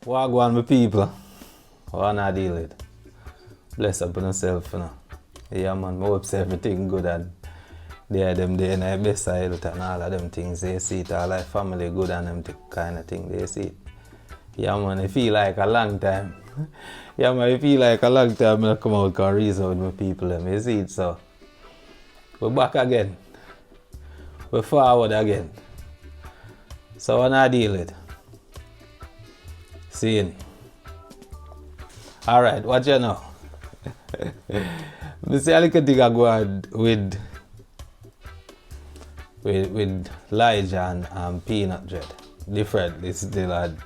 What go on, my people? What I deal with? Bless up on yourself, you know. Yeah, man, I hope everything good and they them there in their best side and all of them things. They see it, all like family good and them kind of thing. They see it. Yeah, man, it feel like a long time. Yeah, man, it feel like a long time I come out and reason with my people. Them. You see it, so we're back again. We're forward again. So what I deal with? Seeing. Alright, what you know? I see a little thing I go on with Elijah and Peanut Dread. Differently still. And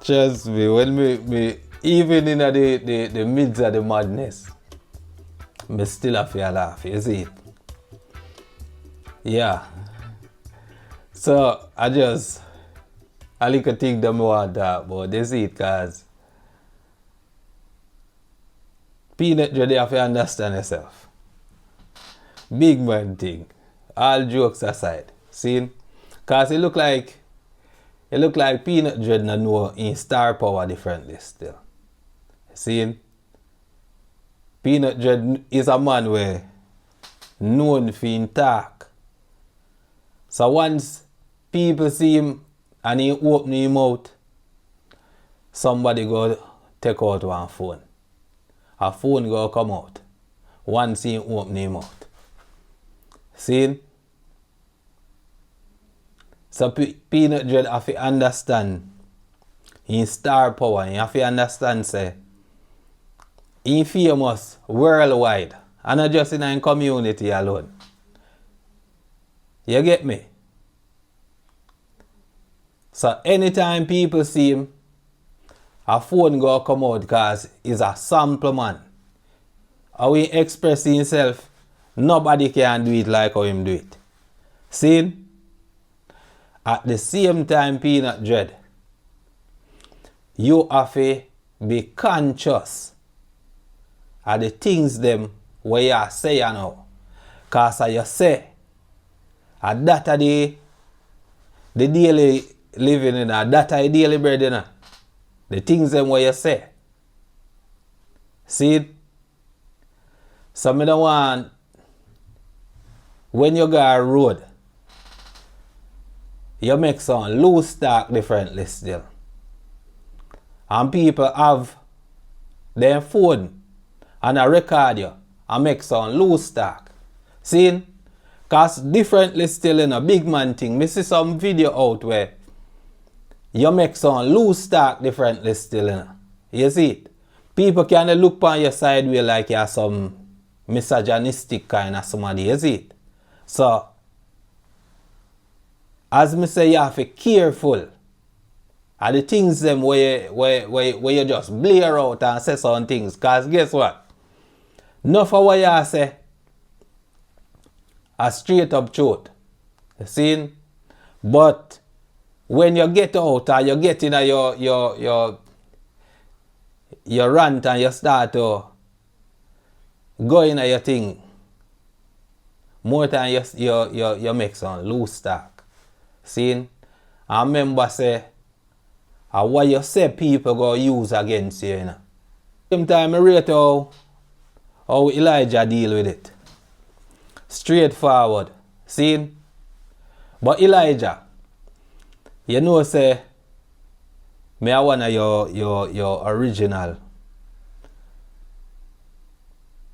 trust me, when me even in the midst of the madness, me still have to laugh, you see it? Yeah. So I just a little thing that I want to talk about. They see it because Peanut Dread, you have to understand yourself. Big man thing. All jokes aside. See? Because it look like Peanut Dread no know in star power differently still. See? Peanut Dread is a man where known for him talk. So once people see him and he open him mouth, somebody go take out one phone. A phone go come out once he open him mouth. See? So Peanut Dread have to understand in star power. You have to understand say he famous worldwide and not just in a community alone. You get me? So anytime people see him, a phone go come out because he's a sample man. How he express himself, nobody can do it like how him do it. See? At the same time, Peanut Dread, you have to be conscious of the things them where you say now. Because you say, at that of the daily living in that of the daily bread in the things them where you say. See? So I don't want when you go a road, you make some loose talk differently still. And people have their phone and a record you and make some loose talk. See? Because differently still in a big man thing. I see some video out where you make some loose talk differently still in. You see it? People can look on your sideway like you're some misogynistic kind of somebody. You see it? So, as me say, you have to be careful of the things them where you just blare out and say some things. Because guess what? Enough of what you say a straight up truth. You see? But when you get out or you get in your rant and you start to go in your thing, more time you make some loose talk. See? I remember say, what you say people go use against you, you know. Same time I rate how Elijah deal with it. Straightforward. See? But Elijah, you know say, me I one of your original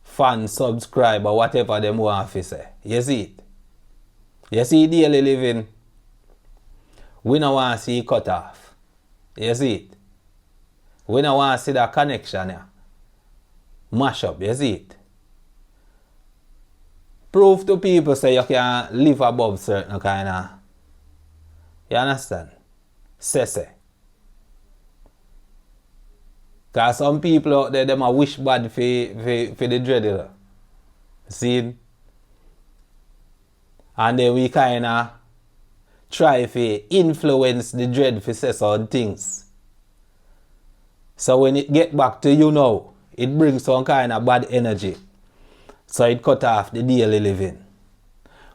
fan, subscriber, whatever them want to say. You see it? You see daily living, we don't want to see it cut off. You see it? We don't want to see that connection here. Mash up, you see it? Prove to people say you can live above certain kind of, you understand? Say. Because some people out there, them a wish bad for the dread. See? And then we kind of try to influence the dread for say some things. So when it get back to you now, it brings some kind of bad energy. So it cut off the daily living.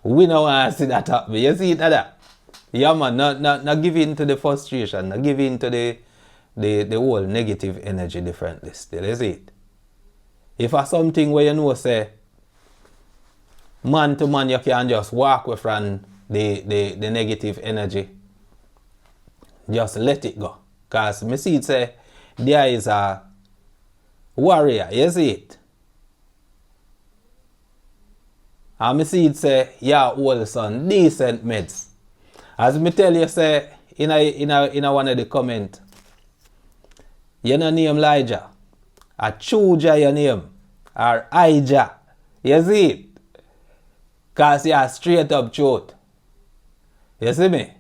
We don't want to see that happen. You see it, that? Yeah, man, not give in to the frustration, not give in to the whole negative energy differently still, is it? If a something where you know say man to man you can just walk away from the negative energy, just let it go. Because me see it say there is a warrior, you see it? And me see it say, yeah, old son, decent meds. As me tell you say in a one of the comment, you no name Elijah, a Chuja your name, or Ija. You see it? Because you are straight up truth. You see me?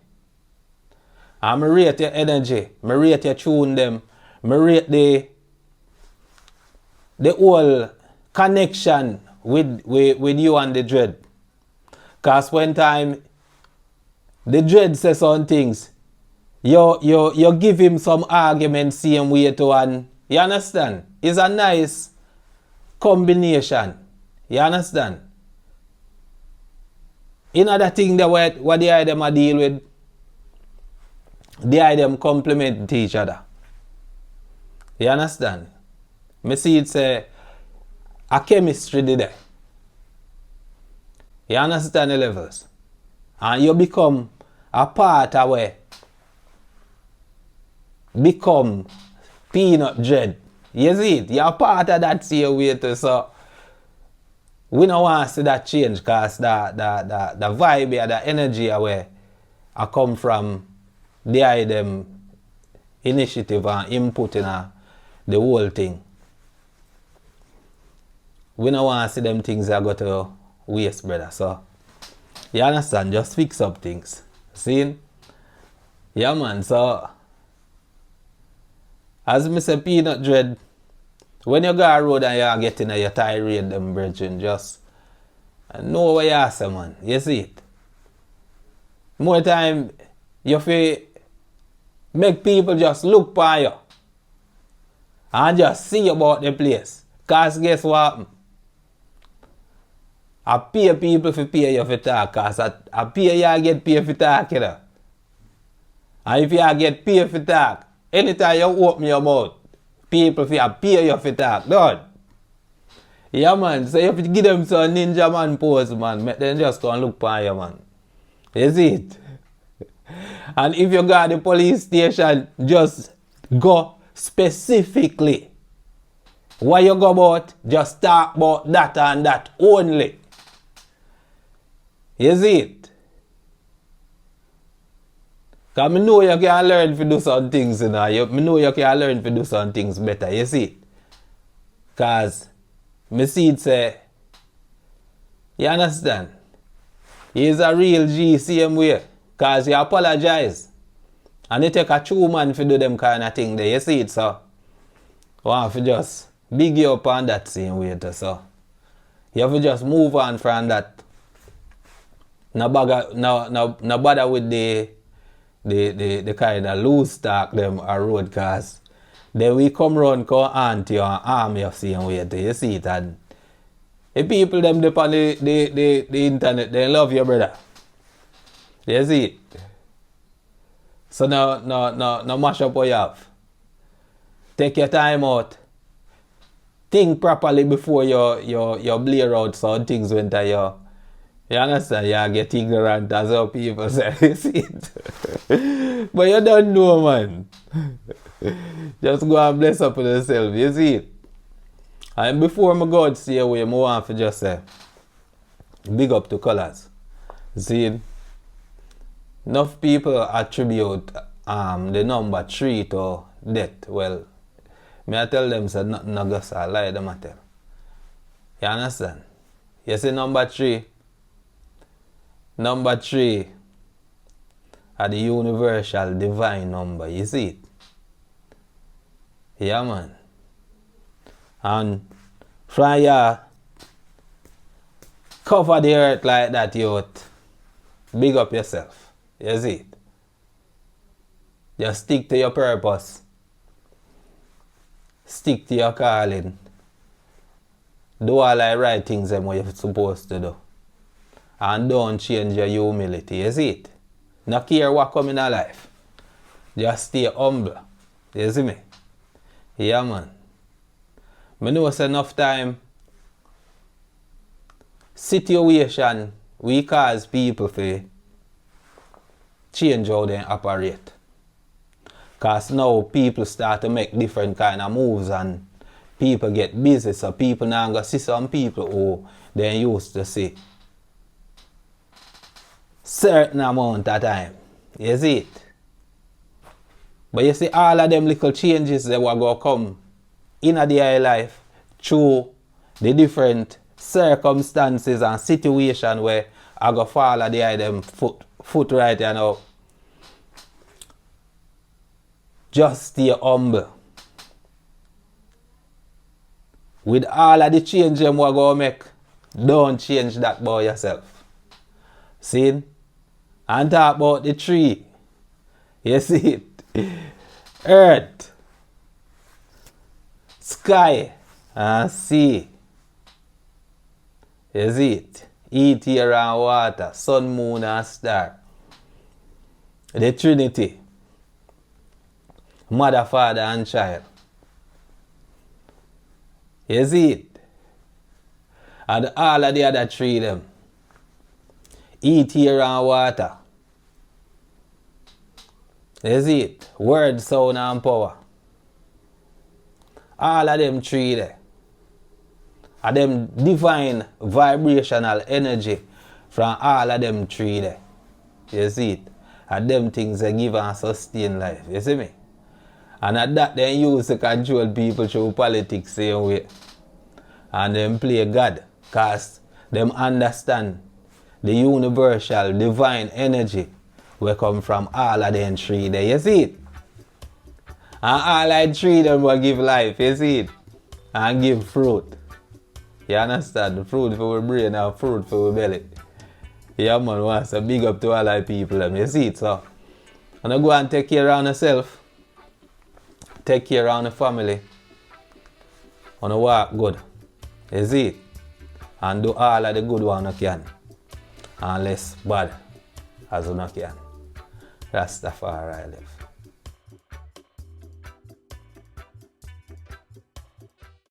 And me rate your energy, me rate your tune them, me rate the whole connection with you and the dread. Because when time the dread says some things, you give him some argument same way to, and you understand? It's a nice combination. You understand? Another thing that what the them a deal with, the them complement each other. You understand? Me see it say a chemistry there. You understand the levels? And you become a part of where become peanut dread. You see it? You're a part of that same way too. So we don't want to see that change, because the vibe here, the energy where I come from the them initiative and input in the whole thing. We don't want to see them things that go to waste, brother. So you understand? Just fix up things. See? Yeah, man. So as me say, peanut dread, when you go a road and you are getting your tirade, them brethren, just know what you are saying, man. You see it? More time, you feel make people just look for you and just see about the place. Because guess what? I pay people for pay you for talk, because I pay you get paid for talk, you know. And if you get paid for talk, anytime you open your mouth, people pay you for talk, don't? Yeah, man. So you have to give them some ninja man pose, man. Make them just go and look for you, man. You see it? And if you go to the police station, just go specifically. What you go about, just talk about that and that only. You see it? Because I know you can learn to do some things, you know. I know you can learn to do some things better. You see it? Because I see it say, you understand? He's a real G same way. Because you apologize. And it take a true man to do them kind of thing there. You see it, so I want to just big you up on that same way too, so you have to just move on from that. No bother with the kind of loose talk them or road, cause then we come round come anti you and arm you same way too. You see it, and the people them on the internet, they love you, brother. You see it? So no mash up what you have. Take your time out. Think properly before you blare out some things when you understand? You get ignorant, as how people say. You see it? But you don't know, man. Just go and bless up with yourself. You see it? And before my God see away, I want to just say, big up to Colors. See it? Enough people attribute the number 3 to death. Well, me I tell them say nothing no go so lie them I tell. You understand? You see number 3? Number 3 are the universal divine number. You see it? Yeah, man. And from you cover the earth like that, youth, big up yourself. You see it? Just stick to your purpose. Stick to your calling. Do all the right things that you're supposed to do. And don't change your humility. You see it? Not care what come in your life. Just stay humble. You see me? Yeah, man. I know it's enough time situation we cause people to change how they operate. Because now people start to make different kind of moves and people get busy, so people now go see some people who they used to see certain amount of time. You see it? But you see all of them little changes that will go come in their life through the different circumstances and situation where I go follow them foot right, you know. Just stay humble. With all of the change them we go make, don't change that by yourself. See? And talk about the tree. You see it? Earth, sky, and sea. You see it? Earth, air, and water, sun, moon, and star. The Trinity. Mother, Father, and Child. You see it? And all of the other three them. Earth, air, and water. You see it? Word, sound, and power. All of them three there. And them divine vibrational energy from all of them three there. You see it? And them things they give and sustain life. You see me? And at that they use to control people through politics same way. And them play God. Because them understand the universal divine energy will come from all of them three there. You see it? And all of three them will give life. You see it? And give fruit. You understand? Fruit for our brain and fruit for our belly. Yeah, man, wants to big up to all our people. You see it? So, and go and take care of yourself. Take care of the family. And work good. You see it? And do all of the good one you can. And less bad as you can. Rastafari live.